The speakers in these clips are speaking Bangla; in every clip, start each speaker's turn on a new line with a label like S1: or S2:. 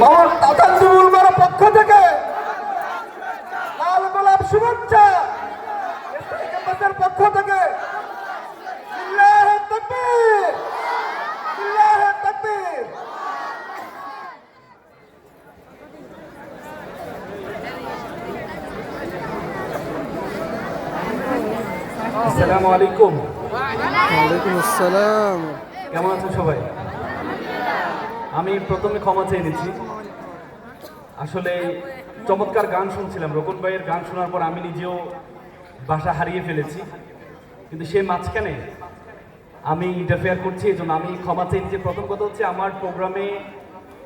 S1: মামার তাতান্দুল মার পক্ষ থেকে লাল গোলাপ শুভেচ্ছা ক্যাম্পাসের পক্ষ থেকে লিল্লাহে তাকবীর, লিল্লাহে তাকবীর। আসসালামু আলাইকুম।
S2: ওয়ালাইকুম আসসালাম।
S1: কেমন আছেন সবাই? আমি প্রথমে ক্ষমা চেয়ে নিচ্ছি। আসলে চমৎকার গান শুনছিলাম, রোকন ভাইয়ের গান শোনার পর আমি নিজেও বাসা হারিয়ে ফেলেছি, কিন্তু সে মাঝখানে আমি ইন্টারফেয়ার করছি, এই জন্য আমি ক্ষমা চেয়ে নিচ্ছি। প্রথম কথা হচ্ছে আমার প্রোগ্রামে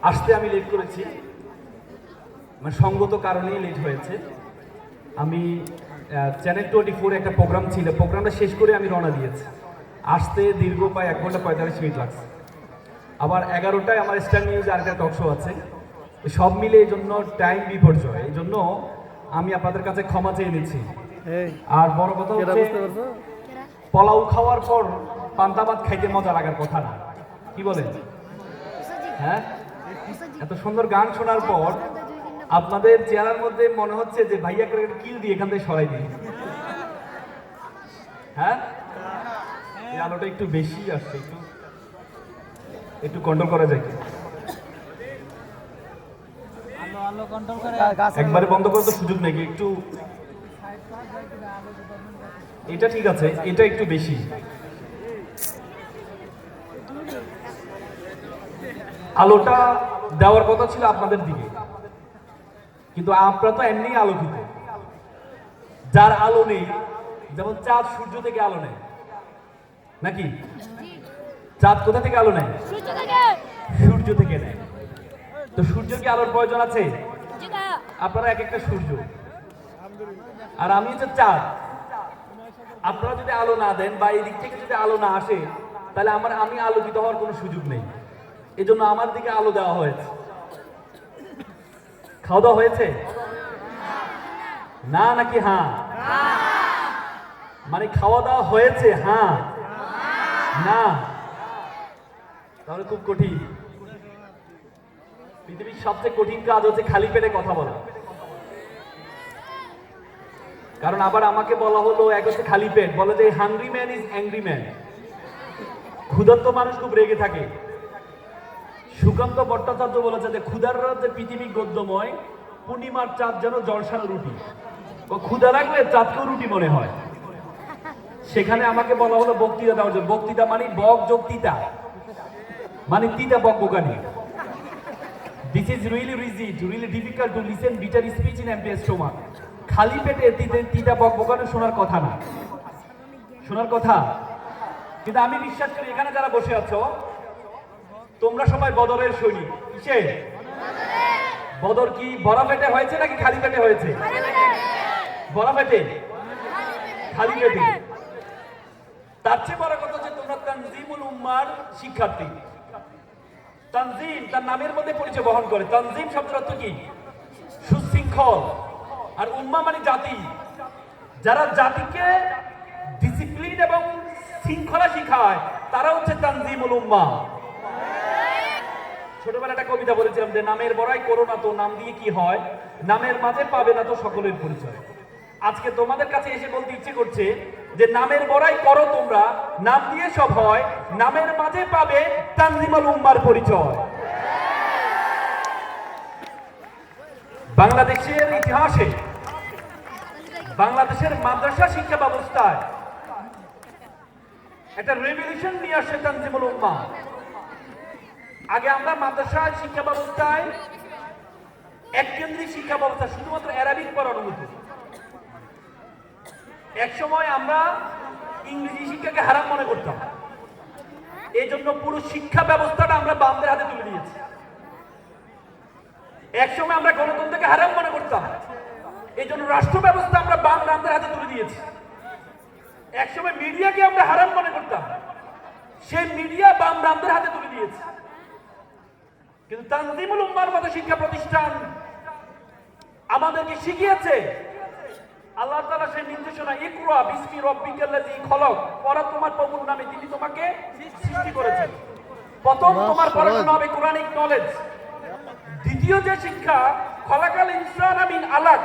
S1: আসতে আমি লেট করেছি, মানে সঙ্গত কারণেই লেট হয়েছে। আমি চ্যানেল 24 একটা প্রোগ্রাম ছিল, প্রোগ্রামটা শেষ করে আমি রওনা দিয়েছি। আসতে দীর্ঘ প্রায় 1 ঘন্টা 45 মিনিট লাগছে। আবার 11টায় আমার স্টার নিউজে আরেকটা টক শো আছে, সব মিলে এই জন্য টাইম বিপর্যয়। এই জন্য আমি আপনাদের কাছে ক্ষমা চেয়ে নিচ্ছি। আর বড় কথা হচ্ছে পোলাও খাওয়ার পর পান্তা ভাত খাইতে মজা লাগার কথা না, কি বলেন? হ্যাঁ, এত সুন্দর গান শোনার পর আপনাদের চেহারার মধ্যে মনে হচ্ছে যে ভাইয়া করে কিল দিয়ে এখান থেকে সরাই দিই। হ্যাঁ, এই আলোটা একটু বেশি আসছে, একটু একটু কন্ট্রোল করা যায় কি? একবারে বন্ধ করার তো সুযোগ নেই, একটু এটা ঠিক আছে, এটা একটু বেশি। আলোটা দেওয়ার কথা ছিল আপনাদের দিকে, কিন্তু আপনারা তো এমনি আলোকিত। যার আলো নেই, যেমন চাঁদ সূর্য থেকে আলো নেয় নাকি? চাঁদ কোথা থেকে আলো নেয়? সূর্য থেকে নেয়। তো সূর্য কি আলোর প্রয়োজন আছে? আপনারা এক একটা সূর্য, আর আমি হচ্ছে চাঁদ। আপনারা যদি আলো না দেন বা এই দিক থেকে যদি আলো না আসে, তাহলে আমি আলোকিত হওয়ার কোনো সুযোগ নেই। এই জন্য আমার দিকে আলো দেওয়া হয়েছে। খাওয়া দাওয়া হয়েছে না নাকি? হ্যাঁ, মানে খাওয়া দাওয়া হয়েছে? হ্যাঁ না? তাহলে খুব কঠিন। পৃথিবীর সবচেয়ে কঠিন কাজ হচ্ছে খালি পেটে কথা বলা। কারণ আবার আমাকে বলা হলো, এক হচ্ছে খালি পেট, বলে যে hungry man is angry man, ক্ষুধার্ত মানুষ খুব রেগে থাকে। সুকান্ত ভট্টাচার্য বলেছে যে ক্ষুধার রাজ্যে পৃথিবী গদ্যময়, পূর্ণিমার চাঁদ যেন জলসানো রুটি। ক্ষুধা লাগলে চাঁদকেও রুটি মনে হয়। সেখানে আমাকে বলা হলো বক্তৃতা দেওয়ার জন্য। বক্তৃতা মানে বক যোগ তিতা, মানে তিতা বক বোকানি। This is really rigid, really difficult to listen bitter speech in empty stomach. খালি পেটে তিতা বক বোকানি শোনার কথা না, শোনার কথা। কিন্তু আমি বিশ্বাস করি এখানে যারা বসে আছো তোমরা সবাই বদরের সৈনিক। কিসে বদর? কি বড় পেটে হয়েছে নাকি খালি পেটে হয়েছে? বড় পেটে, খালি পেটে। তার চেয়ে বড় কথা হচ্ছে তোমরা তানজিমুল উম্মার শিক্ষার্থী। তানজিম তার নামের মধ্যে পরিচয় বহন করে। তানজিম শব্দের অর্থ কি? সুশৃঙ্খল। আর উম্মা মানে জাতি। যারা জাতিকে ডিসিপ্লিন এবং শৃঙ্খলা শিখায় তারা হচ্ছে তানজিমুল উম্মা। ছোটবেলা একটা কবিতা বলেছিলাম যে নামের বড়াই করো না তো নাম দিয়ে কি হয়, নামের মাঝে পাবে না তো সকলের পরিচয়। আজকে তোমাদের কাছে এসে বলতে ইচ্ছে করছে যে নামের বড়াই করো তোমরা, নাম দিয়ে সব হয়, নামের মাঝে পাবে তানজিমুল উম্মার পরিচয়। বাংলাদেশের ইতিহাসে, বাংলাদেশের মাদ্রাসা শিক্ষা ব্যবস্থায় একটা রেভলিউশন নিয়ে আসছে তানজিমুল উম্মা। আগে আমরা মাদ্রাসা শিক্ষা ব্যবস্থায় এক কেন্দ্রিক শিক্ষা ব্যবস্থা, শুধুমাত্র অ্যারাবিক পড়ানো হতো। এক সময় আমরা ইংরেজি শিক্ষাকে হারাম মনে করতাম, এই জন্য পুরো শিক্ষা ব্যবস্থাটা আমরা বামদের হাতে তুলে দিয়েছি। এক সময় আমরা গণতন্ত্রকে হারাম মনে করতাম, এই জন্য রাষ্ট্র ব্যবস্থা আমরা বামদের হাতে তুলে দিয়েছি। এক সময় মিডিয়াকে আমরা হারাম মনে করতাম, সেই মিডিয়া বামদের হাতে তুলে দিয়েছি। কিন্তু তানজিমুল উম্মার মতো শিক্ষা প্রতিষ্ঠান আমাদেরকে শিখিয়েছে আল্লাহ তাআলা সেই নির্দেশনা, ইকরা বিসমি রাব্বিকাল্লাযী খলক, পড়া তোমার প্রভুর নামে, তিনি তোমাকে সৃষ্টি করেছেন। প্রথম তোমার পড়াশোনা হবে কোরআনিক নলেজ, দ্বিতীয় দ্বিতীয় যে শিক্ষা, খলাকাল ইনসান মিন আলাক,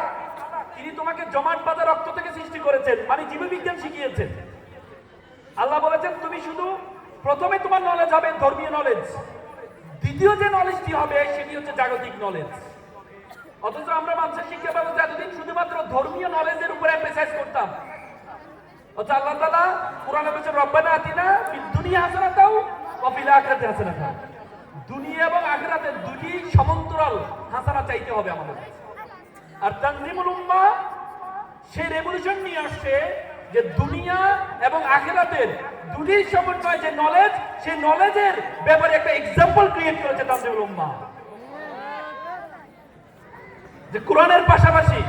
S1: তিনি তোমাকে জমাট বাঁধা রক্ত থেকে সৃষ্টি করেছেন, মানে জীববিজ্ঞান শিখিয়েছেন। আল্লাহ বলেছেন তুমি শুধু প্রথমে তোমার নলেজ হবে ধর্মীয় নলেজ, দ্বিতীয় যে নলেজটি হবে সেটি হচ্ছে জাগতিক নলেজ। অথচ আমরা মানুষের শিক্ষা ব্যবস্থা এতদিন শুধুমাত্র ধর্মীয় নলেজের উপরে এমফাসাইজ করতাম। অথচ আল্লাহ তাআলা কোরআনে বলেছেন রব্বানা আতিনা ফিদ দুনিয়া হাসানাতাও ওয়া ফিল আখিরাতি হাসানাতাও, দুনিয়া এবং আখিরাতের দুটি সমান্তরাল হাসানা চাইতে হবে আমাদের। আর তানজিমুল উম্মাহ সেই রেভলিউশন নিয়ে আসছে যে দুনিয়া এবং আখিরাতের দুটির সমন্বয় যে নলেজ, সেই নলেজের ব্যাপারে একটা এক্সাম্পল ক্রিয়েট করেছে তানজিমুল উম্মাহ। যে কোরআনের পাশাপাশি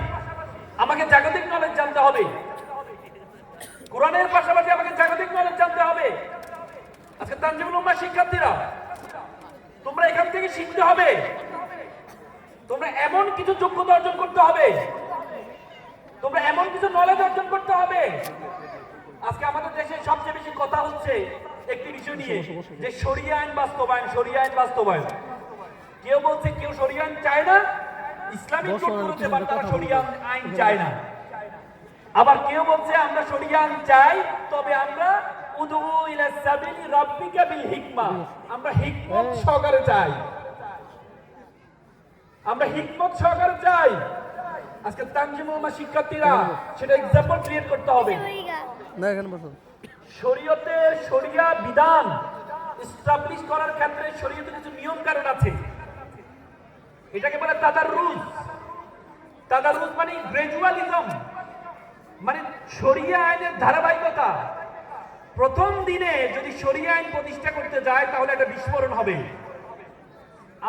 S1: আমাকে জাগতিক নলেজ জানতে হবে, কোরআনের পাশাপাশি আমাকে জাগতিক নলেজ জানতে হবে। আজকে তানজিমুল উম্মাহ শিক্ষার্থীরা, তোমরা এখান থেকে শিখতে হবে, তোমরা এমন কিছু যোগ্যতা অর্জন করতে হবে, তোমরা এমন কিছু নলেজ অর্জন করতে হবে। আজকে আমাদের দেশে সবচেয়ে বেশি কথা হচ্ছে একটি বিষয় নিয়ে, যে শরিয়া আইন বাস্তবায়ন, শরিয়া আইন বাস্তবায়ন। কেউ বলছে কেউ শরিয়া আইন চায় না, ইসলামিক কোড করতে পারে তারা শরিয়া আইন চায় না। আবার কেউ বলছে আমরা শরিয়া আইন চাই, তবে আমরা উদু ইলা সাবিলি রাব্বিকা বিল হিকমা, আমরা হিকমত সহকারে চাই, আমরা হিকমত সহকারে চাই। আজকে তানজিমুল উম্মাহ শিক্ষার্থীরা সেটা এক্সাম্পল ক্রিয়েট করতে হবে।
S2: না এখানে বসো।
S1: শরীয়তের শরিয়া বিধান এস্টাবলিশ করার ক্ষেত্রে শরীয়তের কিছু নিয়ম কানুন আছে, এটাকে বলে তাদাররুজ। তাদাররুজ মানে গ্রাজুয়ালিজম, মানে শরিয়া আইনের ধারাবাহিকতা। প্রথম দিনে যদি শরিয়া আইন প্রতিষ্ঠা করতে যায় তাহলে একটা বিস্ফোরণ হবে।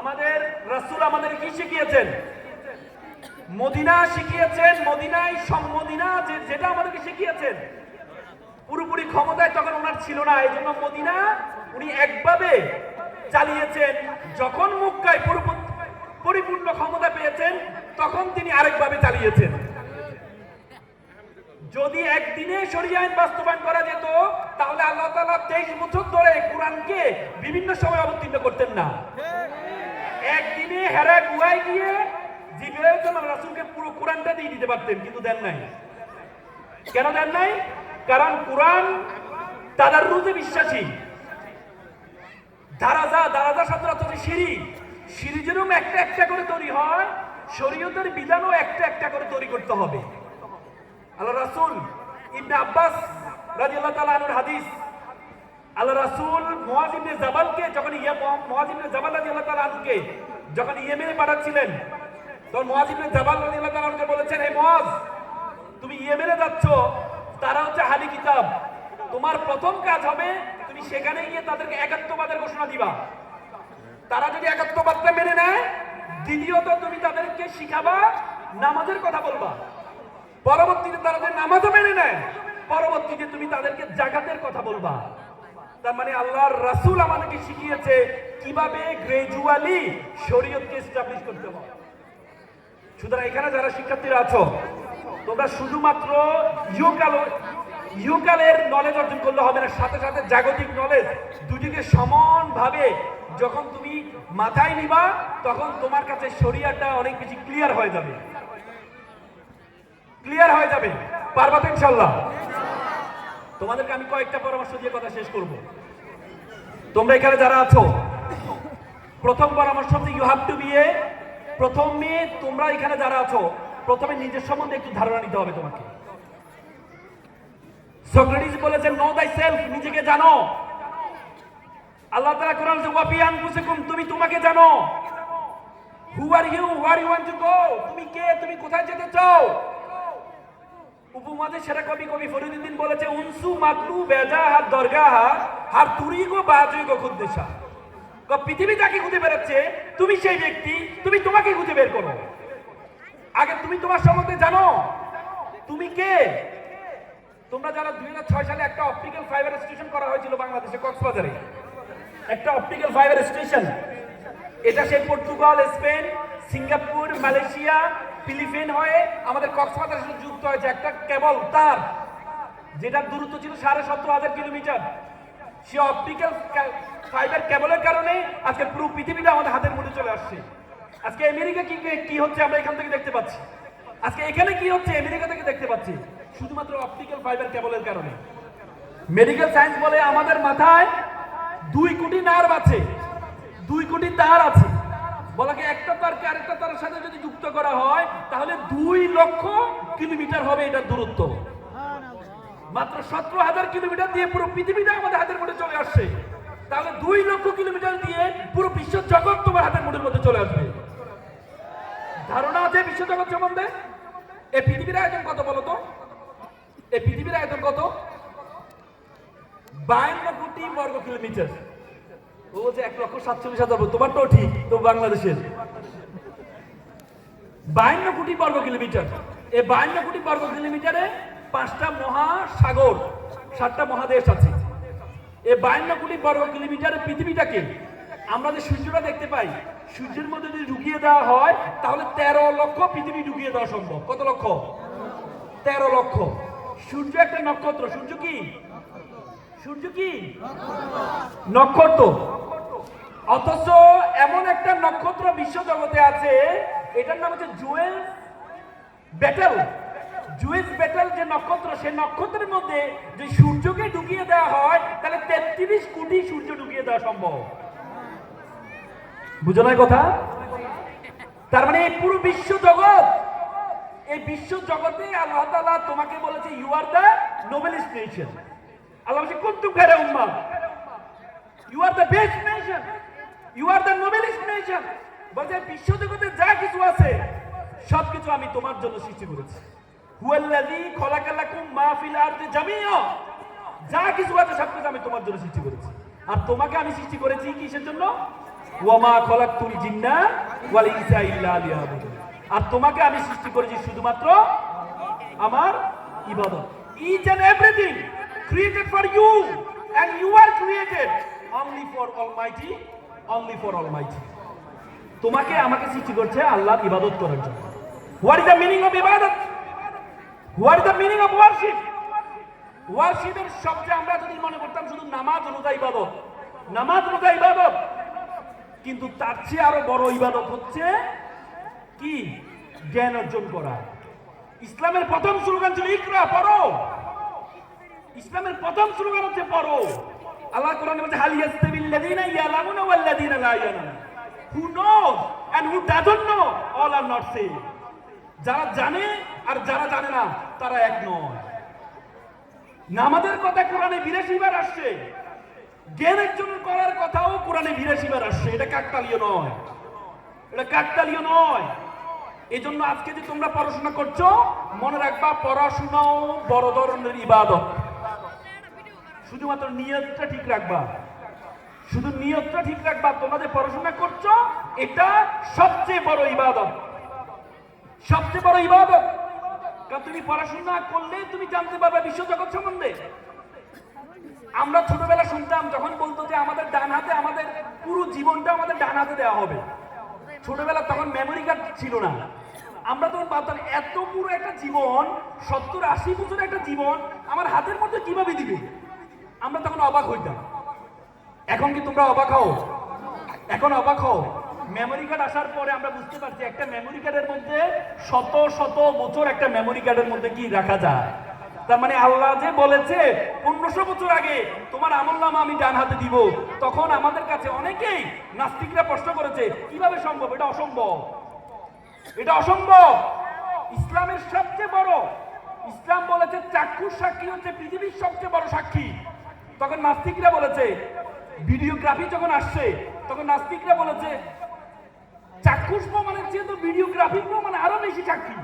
S1: আমাদের রাসূল আমাদের কি শিখিয়েছেন? মদিনা শিখিয়েছেন, মদিনায় মদিনা যেটা আমাদেরকে শিখিয়েছেন, পুরোপুরি ক্ষমতায় তখন ওনার ছিল না, এই জন্য মদিনা উনি একভাবে চালিয়েছেন। যখন মক্কায় পরিপূর্ণ ক্ষমতা পেয়েছেন তখন তিনি আরেকভাবে চালিয়েছেন। যদি একদিনে শরিয়া আইন বাস্তবায়ন করা যেত তাহলে আল্লাহ তাআলা 23 বছর ধরে কোরআনকে বিভিন্ন সময় অবতীর্ণ করতেন না। একদিনে হেরা গুহায় গিয়ে জিবরাইল রাসূলকে পুরো কোরআনটা দিয়ে দিতে পারতেন, কিন্তু দেন নাই। কেন দেন নাই? কারণ কোরআন তাদাররুজে বিশ্বাসী। দারাজা শব্দ হচ্ছে সিঁড়ি যেরকম একটা একটা করে তৈরি হয়, শরীয়তের বিধানও একটা একটা করে তৈরি করতে হবে। আল্লাহ রাসূল ইবনে আব্বাস রাদিয়াল্লাহু তাআলা আনহুর হাদিস, আল্লাহ রাসূল মুআয ইবনে জাবালকে যখন মুআয ইবনে জাবাল রাদিয়াল্লাহু তাআলা আনহুকে যখন ইয়েমেনে পাঠাচ্ছিলেন, তখন মুআয ইবনে জাবাল রাদিয়াল্লাহু তাআলা আনহুকে বলেছেন, হে মুআয, তুমি ইয়েমেনে যাচ্ছ, তারা হচ্ছে আহলি কিতাব, তোমার প্রথম কাজ হবে তুমি সেখানে গিয়ে তাদেরকে একাত্মবাদের ঘোষণা দিবা। তারা যদি একাত্মবাদটা মেনে নেয়, দ্বিতীয়ত তুমি তাদেরকে শিখাবা, নামাজের কথা বলবা। পরবর্তীতে তারা যদি নামাজও মেনে নেয়, পরবর্তীতে তুমি তাদেরকে জাকাতের কথা বলবা। তার মানে আল্লাহর রাসূল আমাদেরকে শিখিয়েছে কিভাবে গ্রাজুয়ালি শরীয়তকে এস্টাবলিশ করতে হয়। সুতরাং এখানে যারা শিক্ষার্থীরা আছো, তোমরা শুধুমাত্র ইহকালের নলেজ অর্জন করলে হবে না, সাথে সাথে জাগতিক নলেজ দুটিকে সমানভাবে যখন তুমি মাথায় নিবা তখন তোমার কাছে শরিয়াটা অনেক বেশি ক্লিয়ার হয়ে যাবে। পারবা তো ইনশাআল্লাহ? তোমাদেরকে আমি কয়েকটা পরামর্শ দিয়ে কথা শেষ করব। তোমরা এখানে যারা আছো, প্রথম পরামর্শ হচ্ছে you have to B A, প্রথমে তোমরা এখানে যারা আছো প্রথমে নিজের সম্বন্ধে একটু ধারণা নিতে হবে তোমাকে। সক্রেটিস বলেছেন নো দাই সেলফ, নিজেকে জানো। আল্লাহ তাআলা কোরআনে বলেছেন ওয়া ফি আনফুসিকুম, তুমি তোমাকে জানো। Who are you, where you want to go, তুমি কে, তুমি কোথায় যেতে চাও। উপমহাদেশ সেরা কবি ফরিদউদ্দিন বলেছে উনসু মাতলু বেজাহা দরগাহা হার তুরিগো বাজুগো খুদ্দেশা। পৃথিবী যাকে খুঁজে বেড়াচ্ছে তুমি সেই ব্যক্তি, তুমি তোমাকে খুঁজে বের করো। আগে তুমি তোমার সম্বন্ধে জানো, তুমি কে। তোমরা যারা 2006 সালে একটা অপটিক্যাল ফাইবার স্টেশন করা হয়েছিল বাংলাদেশে কক্সবাজারে, একটা অপটিক্যাল ফাইবার স্টেশন, এটা সেই Portugal, Spain, Singapore, Malaysia, Philippines হয়ে আমাদের কক্সবাজারের সাথে যুক্ত হয়েছে একটা কেবল তার, যেটার দূরত্ব ছিল 17,500 কিলোমিটার। সে অপটিক্যাল ফাইবার কেবলের কারণে আজকে পুরো পৃথিবীটা আমাদের হাতের মধ্যে চলে আসছে। আজকে আমেরিকা কি কি হচ্ছে আমরা এখান থেকে দেখতে পাচ্ছি। আজকে এখানে কি হচ্ছে আমেরিকা থেকে দেখতে পাচ্ছি, শুধুমাত্র অপটিক্যাল ফাইবার কেবলের কারণে। মেডিকেল সায়েন্স বলে আমাদের মাথায় 2 কোটি নার্ভ আছে, 2 কোটি তার আছে। বলাকে একটা তারকে আরেকটা তারের সাথে যদি যুক্ত করা হয় তাহলে 2 লক্ষ কিলোমিটার হবে এটার দূরত্ব। মাত্র 17,000 কিলোমিটার দিয়ে পুরো পৃথিবীটা আমাদের হাতের মধ্যে চলে আসছে। তাহলে 2 লক্ষ কিলোমিটার দিয়ে পুরো বিশ্ব জগৎ তোমার হাতের মুঠের মধ্যে চলে আসবে। ধারণা আছে বিশ্ব জগৎ সম্বন্ধে? এই পৃথিবীর আয়তন কত বলো তো? এই পৃথিবীর আয়তন কত? 52 কোটি বর্গ কিলোমিটার। ও যে 1,47,000, তোমারটাও ঠিক, তো বাংলাদেশের 52 কোটি বর্গ কিলোমিটার। এই 52 কোটি বর্গ কিলোমিটারে 5টা মহাসাগর, 7টা মহাদেশ আছে। এই 52 কোটি বর্গ কিলোমিটারের পৃথিবীটাকে আমরা যে সূর্যটা দেখতে পাই, সূর্যের মধ্যে যদি ঢুকিয়ে দেওয়া হয় তাহলে 13 লক্ষ পৃথিবী ঢুকিয়ে দেওয়া সম্ভব। কত লক্ষ? 13 লক্ষ। সূর্য একটা নক্ষত্র। সূর্য কি? সূর্য কি নক্ষত্র। অথচ এমন একটা নক্ষত্র বিশ্ব জগতে আছে, এটার নাম হচ্ছে জুয়েল ব্যাটেল। জুয়েল ব্যাটেল যে নক্ষত্র, সেই নক্ষত্রের মধ্যে যে সূর্যকে ঢুকিয়ে দেওয়া হয় তাহলে 33 কোটি সূর্য ঢুকিয়ে দেওয়া সম্ভব। বুঝো না কথা? তার মানে এই পুরো বিশ্ব জগৎ, এই বিশ্ব জগতে আল্লাহ তাআলা তোমাকে বলেছে you are the noblest nation. Allah বলছে কুনতুম খায়রা উম্মাহ, you are the best nation, you are the noblest nation. বলছে বিশ্ব জগতে যা কিছু আছে সবকিছু আমি তোমার জন্য সৃষ্টি করেছি। হুয়াল্লাযী খলাকা লাকুম মা ফিল আরদি জামিআ, যা কিছু আছে সবকিছু আমি তোমার জন্য সৃষ্টি করেছি। আর তোমাকে আমি সৃষ্টি করেছি কিসের জন্য? ওয়া মা খলাকতুল জিন্না ওয়াল ইনসা ইল্লা লিয়াবুদুন। আর তোমাকে আমি সৃষ্টি করেছি শুধুমাত্র আমার ইবাদত। Each and everything created for you and you are created only for Almighty, only for Almighty. তোমাকে আমাকে সৃষ্টি করছে আল্লাহর ইবাদত করার জন্য। What is the meaning of ibadat? What is the meaning of worship? ওয়ার্শিপের সবচেয়ে আমরা যদি মনে করতাম শুধু নামাজ রোজা ইবাদত, নামাজ রোজা ইবাদত, কিন্তু তার চেয়ে আরো বড় ইবাদত হচ্ছে কি? জ্ঞান অর্জন করা। ইসলামের প্রথম স্লোগান ছিল ইকরা, পড়ো। ইসলামের প্রথম স্লোগান হচ্ছে পড়ো। আল্লাহ কোরআনে বলছে হাল ইয়াস্তাবিল লাযিনা ইয়ালামুনা ওয়াল লাযিনা লা ইয়ালামুন, who knows and who doesn't know all are not same. যারা জানে আর যারা জানে না তারা এক নয়। নামাজের কথা কোরআনে 82 বার আসছে, জ্ঞান অর্জন করার কথাও কোরআনে 82 বার আসছে। এটা কাকতালীয় নয়, এটা কাকতালীয় নয়। এজন্য আজকে যে তোমরা পড়াশোনা করছো, মনে রাখবা পড়াশোনাও বড় ধরনের ইবাদত। শুধুমাত্র নিয়তটা ঠিক রাখবা, শুধু নিয়তটা ঠিক রাখবা। তোমরা যে পড়াশোনা করছো এটা সবচেয়ে বড় ইবাদত, সবচেয়ে বড় ইবাদত। কারণ তুমি পড়াশোনা করলে তুমি জানতে পারবে বিশ্ব জগৎ সম্বন্ধে। আমরা ছোটবেলা শুনতাম যখন বলতো যে আমাদের ডান হাতে, আমাদের পুরো জীবনটা আমাদের ডান হাতে দেওয়া হবে। ছোটবেলা তখন মেমোরি কার্ড ছিল না। আমরা তখন ভাবতাম এত পুরো একটা জীবন, 70-80 বছরের একটা জীবন আমার হাতের মধ্যে কিভাবে দিবে। আমরা তখন অবাক হইতাম। এখন কি তোমরা অবাক হও? এখন অবাক হও। মেমোরি কার্ড আসার পরে আমরা বুঝতে পারছি একটা মেমোরি কার্ডের মধ্যে শত শত বছর একটা মেমোরি কার্ডের মধ্যে কি রাখা যায়। তার মানে আল্লাহ যে বলেছে 1500 বছর আগে তোমার আমলনামা আমি ডান হাতে দিব, তখন আমাদের কাছে অনেকেই নাস্তিকরা প্রশ্ন করেছে কিভাবে সম্ভব? এটা অসম্ভব, এটা অসম্ভব। ইসলামের সবচেয়ে বড়, ইসলাম বলেছে চাক্ষুষ সাক্ষী হচ্ছে পৃথিবীর সবচেয়ে বড় সাক্ষী। তখন নাস্তিকরা বলেছে, ভিডিওগ্রাফি যখন আসছে তখন নাস্তিকরা বলেছে চাক্ষুষ প্রমাণের চেয়ে তো ভিডিওগ্রাফি প্রমাণ আরো বেশি সাক্ষী।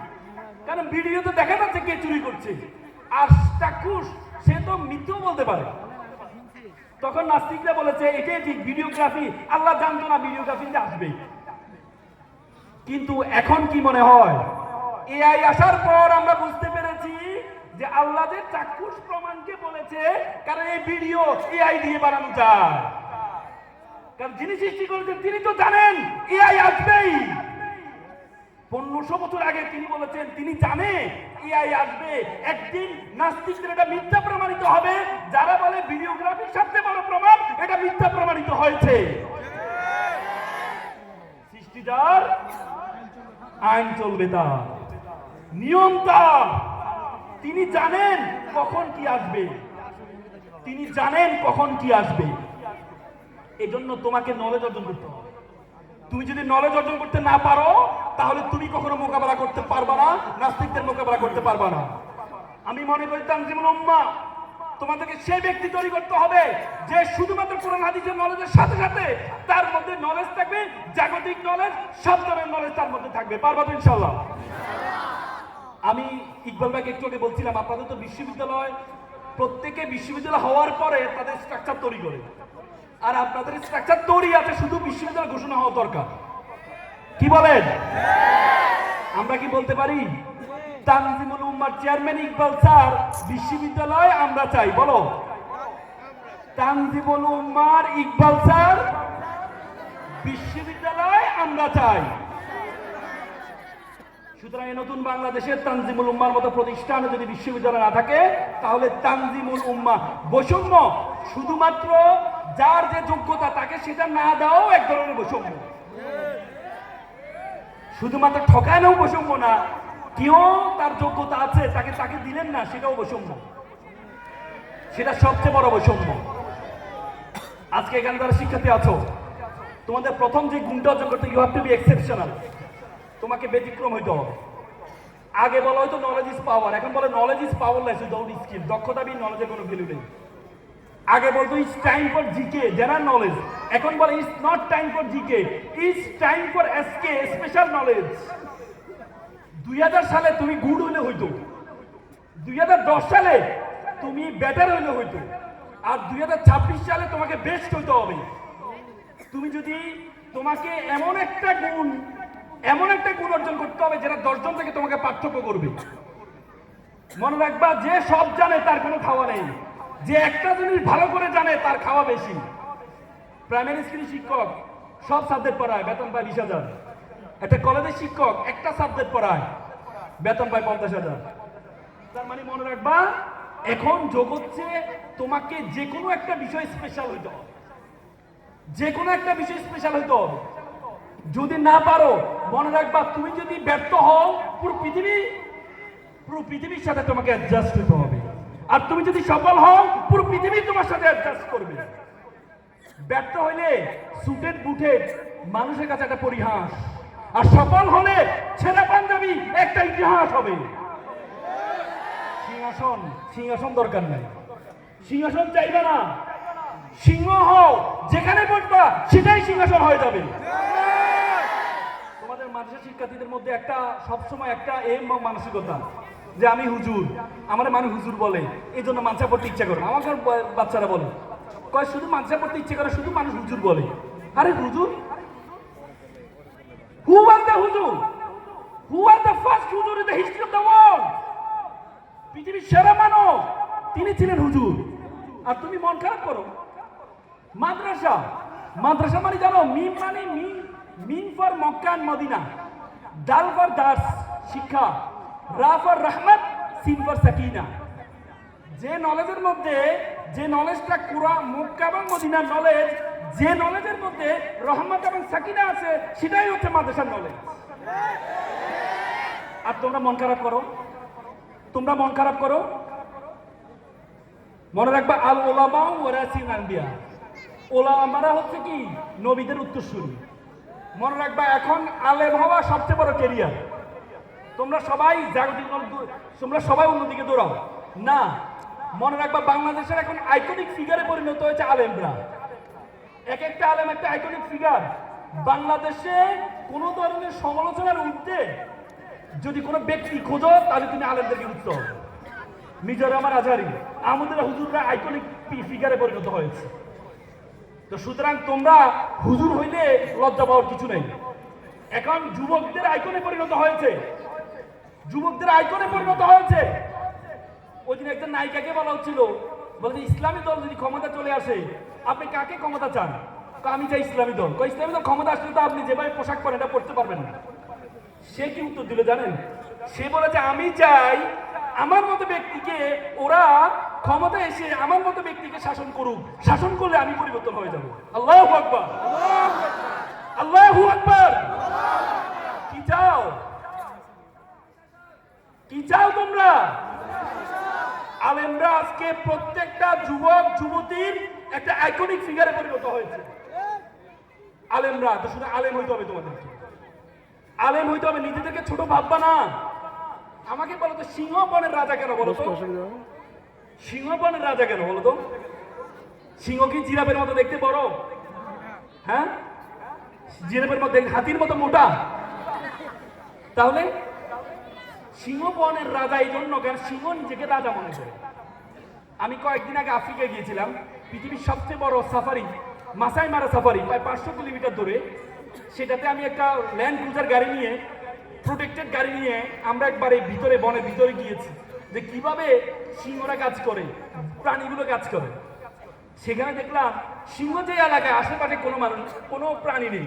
S1: কারণ ভিডিওতে দেখা যাচ্ছে কে চুরি করছে, আর চাক্ষুষ সে তো মিথ্যেও বলতে পারে। তখন নাস্তিকরা বলেছে এটাই ঠিক, ভিডিওগ্রাফি আল্লাহ জানতো না ভিডিওগ্রাফিতে আসবে। কিন্তু এখন কি মনে হয়, এআই আসার পর আমরা বুঝতে পেরেছি যে আল্লাহ যে চাক্ষুষ প্রমাণকে বলেছে, কারণ এই ভিডিও এআই দিয়ে বানানো যায়। কারণ যিনি সৃষ্টি করেছেন তিনি তো জানেন এআই আসবেই। 1500 বছর আগে তিনি বলেছেন, তিনি জানে এআই আসবে একদিন। নাস্তিকদের এটা মিথ্যা প্রমাণিত হবে, যারা বলে ভিডিওগ্রাফির সবচেয়ে বড় প্রমাণ, এটা মিথ্যা প্রমাণিত হয়েছে। সৃষ্টি দৃষ্টি যার আইন চলবে তার, নিয়ম তার। তিনি জানেন কখন কি আসবে, তিনি জানেন কখন কি আসবে। এজন্য তোমাকে নলেজ অর্জন করতে হবে। তুমি যদি নলেজ অর্জন করতে না পারো তাহলে তুমি কখনো মোকাবেলা করতে পারবা না, নাস্তিকদের মোকাবেলা করতে পারবা না। আমি মনে করি তানজিমুল উম্মাহ তোমাদেরকে সেই ব্যক্তি তৈরি করতে হবে যে শুধুমাত্র কোরআন হাদিসের নলেজের সাথে সাথে তার মধ্যে নলেজ থাকবে, জাগতিক নলেজ, সব ধরনের নলেজ তার মধ্যে থাকবে। পারবা তো ইনশাআল্লাহ? আমি ইকবাল ভাইকে একটু আগে বলছিলাম, আপনাদের তো বিশ্ববিদ্যালয়, প্রত্যেকে বিশ্ববিদ্যালয় হওয়ার পরে তাদের স্ট্রাকচার তৈরি করে, আর আপনাদের স্ট্রাকচার তৈরি আছে, শুধু বিশ্ববিদ্যালয় ঘোষণা হওয়া দরকার। কি বলেন? আমরা কি বলতে পারি তানজিমুল উম্মাহর চেয়ারম্যান ইকবাল স্যার বিশ্ববিদ্যালয় আমরা চাই? বলো, তানজিমুল উম্মাহর ইকবাল স্যার বিশ্ববিদ্যালয় আমরা চাই। সুতরাং এই নতুন বাংলাদেশের তানজিমুল উম্মাহর মতো প্রতিষ্ঠানে যদি বিশ্ববিদ্যালয় না থাকে তাহলে তানজিমুল উম্মাহ বৈষম্য, শুধুমাত্র যার যে যোগ্যতা তাকে সেটা না দেওয়াও এক ধরনের বৈষম্য। শুধুমাত্র ঠকানো বৈষম্য না, কেউ তার যোগ্যতা আছে তাকে তাকে দিলেন না, সেটাও বৈষম্য। সেটা সবচেয়ে বড় বৈষম্য। আজকে এখানে যারা শিক্ষার্থী আছো, তোমাদের প্রথম যে গুণটা অর্জন করতে, you have to be exceptional. তোমাকে ব্যতিক্রম হইতে হবে। আগে বলা হয়তো নলেজ ইজ পাওয়ার, এখন বলে knowledge is powerless without skill. দক্ষতা বিহীন নলেজের কোনো ভ্যালু নেই। আগে বলতো it's time for GK, general knowledge, এখন বলে it's not time for GK, it's time for SK, special knowledge. 2000 সালে তুমি গুড হইলে হইতো, 2010 সালে তুমি বেটার হইলে হইতো, আর 2026 সালে তোমাকে বেস্ট হইতে হবে। তুমি যদি, তোমাকে এমন একটা গুণ অর্জন করতে হবে যেটা 10 জন থেকে তোমাকে পার্থক্য করবে। মনে রাখবা, যে সব জানে তার কোনো খাওয়া নেই, যে একটা জিনিস ভালো করে জানে তার খাওয়া বেশি। প্রাইমারি স্কুলের শিক্ষক সব সাবজেক্ট পড়ায়, বেতন পায় 20,000। একটা কলেজের শিক্ষক একটা সাবজেক্ট পড়ায়, বেতন পায় 50,000। তার মানে মনে রাখবা, এখন যোগ হচ্ছে তোমাকে যে কোনো একটা বিষয় স্পেশাল হইতে হবে, যে কোনো একটা বিষয় স্পেশাল হইতে হবে। যদি না পারো, মনে রাখবা, তুমি যদি ব্যর্থ হও পুরো পৃথিবীর সাথে তোমাকে অ্যাডজাস্ট হতে হবে, আর তুমি যদি সফল হও পুরো পৃথিবী তোমার সাথে অ্যাডজাস্ট করবে। ব্যর্থ হইলে সুটেড বুটেড মানুষের কাছে একটা পরিহাস, আর সফল হলে ছেঁড়া পাঞ্জাবি একটা ইতিহাস হবে। সিংহাসন দরকার নাই, সিংহাসন চাইবে না, সিংহ হও, যেখানে বসবা সেটাই সিংহাসন হয়ে যাবে। তোমাদের মাদ্রাসা শিক্ষার্থীদের মধ্যে একটা সবসময় একটা মানসিকতা যে আমি হুজুর, আমার মানুষ হুজুর বলে, এই জন্য মাদ্রাসা পড়তে ইচ্ছা করে। আমাকে বাচ্চারা বলে, কয় শুধু মাদ্রাসা পড়তে ইচ্ছে করে, শুধু মানুষ হুজুর বলে। আরে হুজুর, হু ওয়াজ দ্য হুজুর? হু ওয়াজ দ্য ফার্স্ট হুজুর in the history of the world? পৃথিবীর সেরা মানব তিনি ছিলেন হুজুর, আর তুমি মন খারাপ করো। মাদ্রাসা মানে জানো, মিম মানে মিন ফর মক্কা এন্ড মদিনা, দাল ফর দার্স শিক্ষা, রা ফর রহমত, সিন ফর সাকিনা। যে নলেজের মধ্যে, যে নলেজটা কুরআন, মক্কা এবং মদিনার নলেজ, যে নলেজের মধ্যে রহমত এবং সাকিনা আছে, সেটাই হচ্ছে মাদ্রাসার নলেজ। আর তোমরা মন খারাপ করো, মনে রাখবা, আল ওলামা ওয়ারাসিন আম্বিয়া, ওলামারা হচ্ছে কি নবীদের উত্তরসূরি। মনে রাখবা, এখন আলেম হওয়া সবচেয়ে বড় ক্যারিয়ার। তোমরা সবাই অন্যদিকে দৌড়াও না। মনে রাখবা, বাংলাদেশের এখন আইকনিক ফিগারে পরিণত হয়েছে আলেমরা। এক একটা আলেম একটা আইকনিক ফিগার। বাংলাদেশে কোন ধরনের সমালোচনার ঊর্ধ্বে যদি কোনো ব্যক্তি খোঁজো, তাহলে তুমি আলেমদেরকে খুঁজতে হবে। মিজানুর আজহারী, আমাদের হুজুররা আইকনিক ফিগারে পরিণত হয়েছে। তো সুতরাং তোমরা হুজুর হইলে লজ্জা পাওয়ার কিছু নেই। এখন যুবকদের আইকনে পরিণত হয়েছে, ওই দিন একজন নায়িকাকে বলা হচ্ছিল, বলছে ইসলামী দল যদি ক্ষমতা চলে আসে আপনি কাকে ক্ষমতা চান? আমি চাই ইসলামী দল। ইসলামী দল ক্ষমতা আসলে তো আপনি যেভাবে পোশাক পরেন এটা পড়তে পারবেন না। সে কি উত্তর দিল জানেন? সে বলেছে, আমি চাই আমার মতো ব্যক্তিকে, ওরা ক্ষমতা এসে আমার মতো ব্যক্তিকে শাসন করুক, শাসন করলে আমি পরিবর্তন হয়ে যাব। আল্লাহু আকবার। আল্লাহু আকবার। কি চাও, কি চাও তোমরা? আলেমরা আজকে প্রত্যেকটা যুবক যুবতীর একটা আইকনিক ফিগারে পরিণত হয়েছে। আলেমরা তো শুধু আলেম হইতে হবে, তোমাদেরকে আলেম হইতে হবে, নিজেদেরকে ছোট ভাববা না। আমাকে বলো তো, সিংহ বনের রাজা কেন বলো তো? সিংহ বনের রাজা কেন বলো তো? সিংহ কি জিরাফের মতো দেখতে বড়? হ্যাঁ, জিরাফের মতো, হাতির মতো মোটা? তাহলে সিংহ বনের রাজা এই জন্য কেন? সিংহ নিজেকে রাজা মনে করে। আমি কয়েকদিন আগে আফ্রিকায় গিয়েছিলাম, পৃথিবীর সবচেয়ে বড় সাফারি, মাসাই মারা সাফারি, প্রায় 500 কিলোমিটার দূরে। সেটাতে আমি একটা ল্যান্ড ক্রুজার গাড়ি নিয়ে, প্রোটেক্টেড গাড়ি নিয়ে আমরা একবার এই ভিতরে, বনের ভিতরে গিয়েছি, যে কিভাবে সিংহরা কাজ করে, প্রাণীগুলো কাজ করে। সেখানে দেখলাম সিংহ যে এলাকায়, আশেপাশে কোনো মানুষ, কোনো প্রাণী নেই,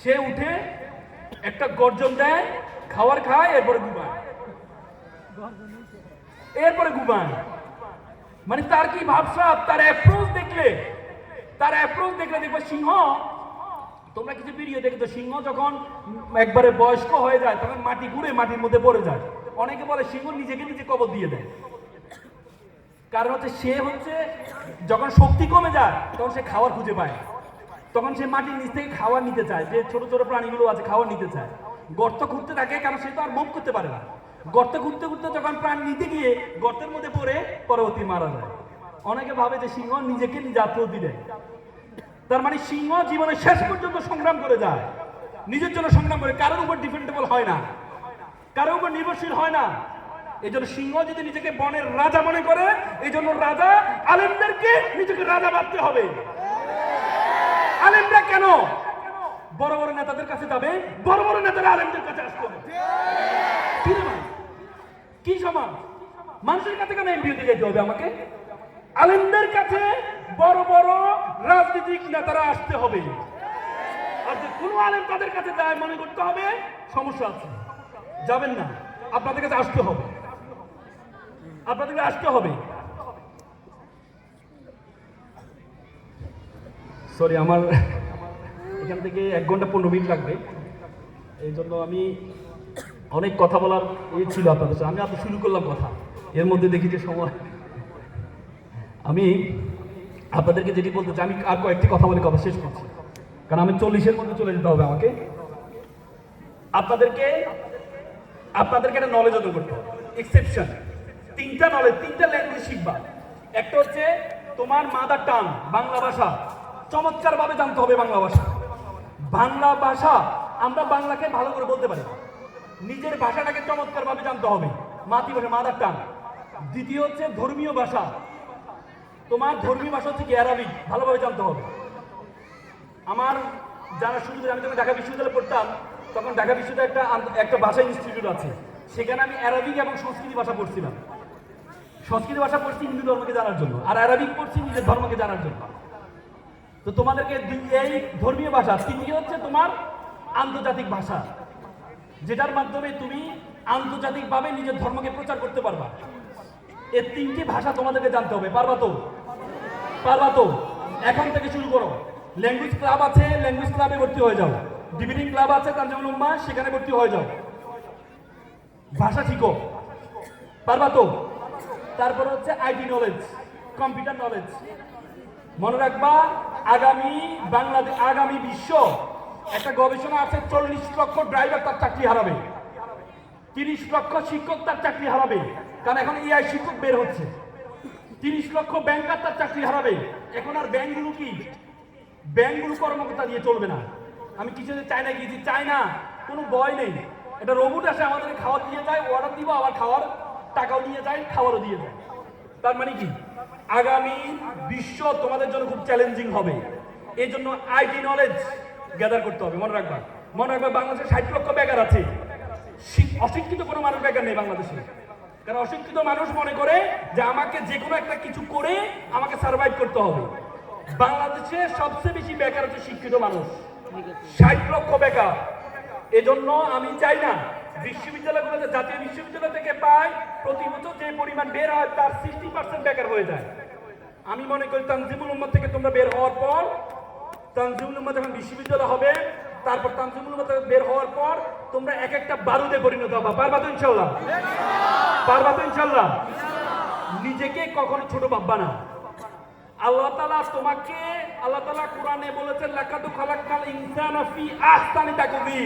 S1: সে উঠে একটা গর্জন দেয়, খাবার খায়, এরপরে ঘুমায়, এরপরে ঘুমায়। মানে তার কি ভাবসাব, তার অ্যাপ্রোচ দেখলে, তার অ্যাপ্রোচ দেখলে দেখবে সিংহ, তোমরা কিছু ভিডিও দেখেছো, সিংহ যখন একবারে বয়স্ক হয়ে যায় তখন মাটি ঘুরে মাটির মধ্যে পড়ে যায়। অনেকে বলে সিংহ নিজেকে নিজে কবর দিয়ে দেয়। কারণ হচ্ছে সে হচ্ছে যখন শক্তি কমে যায় তখন সে খাবার খুঁজে পায়, তখন সে মাটির নিচ থেকে খাবার নিতে চায়, যে ছোট ছোট প্রাণীগুলো আছে খাবার নিতে চায়, গর্ত খুঁড়তে থাকে, কারণ সে তো আর মুভ করতে পারে না। গর্ত খুঁড়তে খুঁড়তে যখন প্রাণ নিতে গিয়ে গর্তের মধ্যে পড়ে পরবর্তী মারা যায়। অনেকে ভাবে যে সিংহ নিজেকে নিজে আত্মহত্যা দেয়। তার মানে সিংহ জীবনের শেষ পর্যন্ত সংগ্রাম করে যায়, নিজের জন্য সংগ্রাম করে, কারোর উপর ডিপেন্ডেবল হয় না, কারোর উপর নির্ভরশীল হয় না। এই জন্য সিংহ যদি নিজেকে বনের রাজা মনে করে, এই জন্য রাজা আলেমদেরকে নিজেকে রাজা ভাবতে হবে। আলেমরা কেন বড় বড় নেতাদের কাছে যাবে? বড় বড় নেতারা আলেমদের কাছে আসতে হবে। কি রে ভাই, কি সমাজ? মানুষের কাছে কেন এমপি হতে যেতে হবে আমাকে? আলেমদের কাছে বড় বড় রাজনৈতিক নেতারা আসতে হবে। আর যে কোনো আলেম তাদের কাছে যায়, মনে করতে হবে সমস্যা আছে, যাবেন না, আপনাদের কাছে আসতে হবে, আপনাদেরকে আসতে হবে। সরি, আমার এখান থেকে 1 ঘন্টা 15 মিনিট লাগবে, এই জন্য আমি অনেক কথা বলার ছিল আপনাদের সাথে। আমি আপনি শুরু করলাম কথা, এর মধ্যে দেখি যে সময়। আমি আপনাদেরকে যেটি বলতে চাই, আমি আর কয়েকটি কথা বলে কথা শেষ করছি, কারণ আমি 40-এর মধ্যে চলে যেতে হবে আমাকে। আপনাদেরকে একটা নলেজ অর্জন করতে হবে, এক্সেপশন। 3টা নলেজ, 3টা ল্যাঙ্গুয়েজ শিখবা। একটা হচ্ছে তোমার মাদার টাং, বাংলা ভাষা, চমৎকার ভাবে জানতে হবে বাংলা ভাষা। বাংলা ভাষা, আমরা বাংলাকে ভালো করে বলতে পারি, নিজের ভাষাটাকে চমৎকার ভাবে জানতে হবে, মাতৃভাষা, মাদার টাং। দ্বিতীয় হচ্ছে ধর্মীয় ভাষা, তোমার ধর্মীয় ভাষা হচ্ছে কি আরবিক, ভালোভাবে জানতে হবে। আমার যারা শুরু, আমি যখন ঢাকা বিশ্ববিদ্যালয়ে পড়তাম, তখন ঢাকা বিশ্ববিদ্যালয়ে একটা ভাষা ইনস্টিটিউট আছে, সেখানে আমি আরবিক এবং সংস্কৃত ভাষা পড়ছিলাম। সংস্কৃত ভাষা পড়ছি হিন্দু ধর্মকে জানার জন্য, আর আরবিক পড়ছি নিজের ধর্মকে জানার জন্য। তো তোমাদেরকে এই ধর্মীয় ভাষা, তৃতীয় হচ্ছে তোমার আন্তর্জাতিক ভাষা, যেটার মাধ্যমে তুমি আন্তর্জাতিকভাবে নিজের ধর্মকে প্রচার করতে পারবা। এই 3টি ভাষা তোমাদেরকে জানতে হবে। পারবা তো? পারবা তো? এখন থেকে শুরু করো। ল্যাঙ্গুয়েজ ক্লাব আছে, ল্যাঙ্গুয়েজ ক্লাবে ভর্তি হয়ে যাও। ডিবেটিং ক্লাব আছে তানজিমুল উম্মাহ, সেখানে ভর্তি হয়ে যাও, ভাষা শিখো। পারবা তো? তারপর হচ্ছে আইটি নলেজ, কম্পিউটার নলেজ। মনে রাখবা, আগামী বিশ্ব একটা গবেষণা আছে, 40 লক্ষ ড্রাইভার তার চাকরি হারাবে, 30 লক্ষ শিক্ষক তার চাকরি হারাবে, কারণ এখন এআই শিক্ষক বের হচ্ছে। 30 লক্ষ ব্যাংকার তার চাকরি হারাবে। এখন আর ব্যাংকগুলো কি, ব্যাংকগুলো কর্মকর্তা দিয়ে চলবে না। আমি কিছুদিন চায়না গিয়েছি, চায়না কোনো ভয় নেই, এটা রোবট আসে আমাদের খাবার দিয়ে যায়, অর্ডার দিব, আবার খাওয়ার টাকাও দিয়ে যায়, খাবারও দিয়ে যায়। তার মানে কি, আগামী বিশ্ব তোমাদের জন্য খুব চ্যালেঞ্জিং হবে। এই জন্য আইটি নলেজ গ্যাদার করতে হবে। মনে রাখবা, বাংলাদেশে 60 লক্ষ বেকার আছে, অশিক্ষিত কোনো মানুষ বেকার নেই বাংলাদেশে। কারণ অশিক্ষিত মানুষ মনে করে যে আমাকে যে কোনো একটা কিছু করে আমাকে সার্ভাইভ করতে হবে। বাংলাদেশে সবচেয়ে বেশি বেকার হচ্ছে শিক্ষিত মানুষ, 60 লক্ষ বেকার। এজন্য আমি চাই না বিশ্ববিদ্যালয়গুলোতে, জাতীয় বিশ্ববিদ্যালয় থেকে পাই প্রতি বছর যে পরিমাণ বের হয় তার 60% বেকার হয়ে যায়। আমি মনে করি তানজিমুল উম্মাহ থেকে তোমরা বের হওয়ার পর তানজিমুল উম্মাহ যখন বিশ্ববিদ্যালয় হবে, তারপর তানজিমুল উম্মাহ থেকে বের হওয়ার পর তোমরা এক একটা বারুদে পরিণত হবা। পারবা তো ইনশাল্লাহ? পারবা তো ইনশাল্লাহ? নিজেকে কখনো ছোট ভাববা না। আল্লাহ তাআলা কোরআনে বলেছেন লাকাদ খালাকনাল ইনসানা ফি আহসানি তাকওয়িম।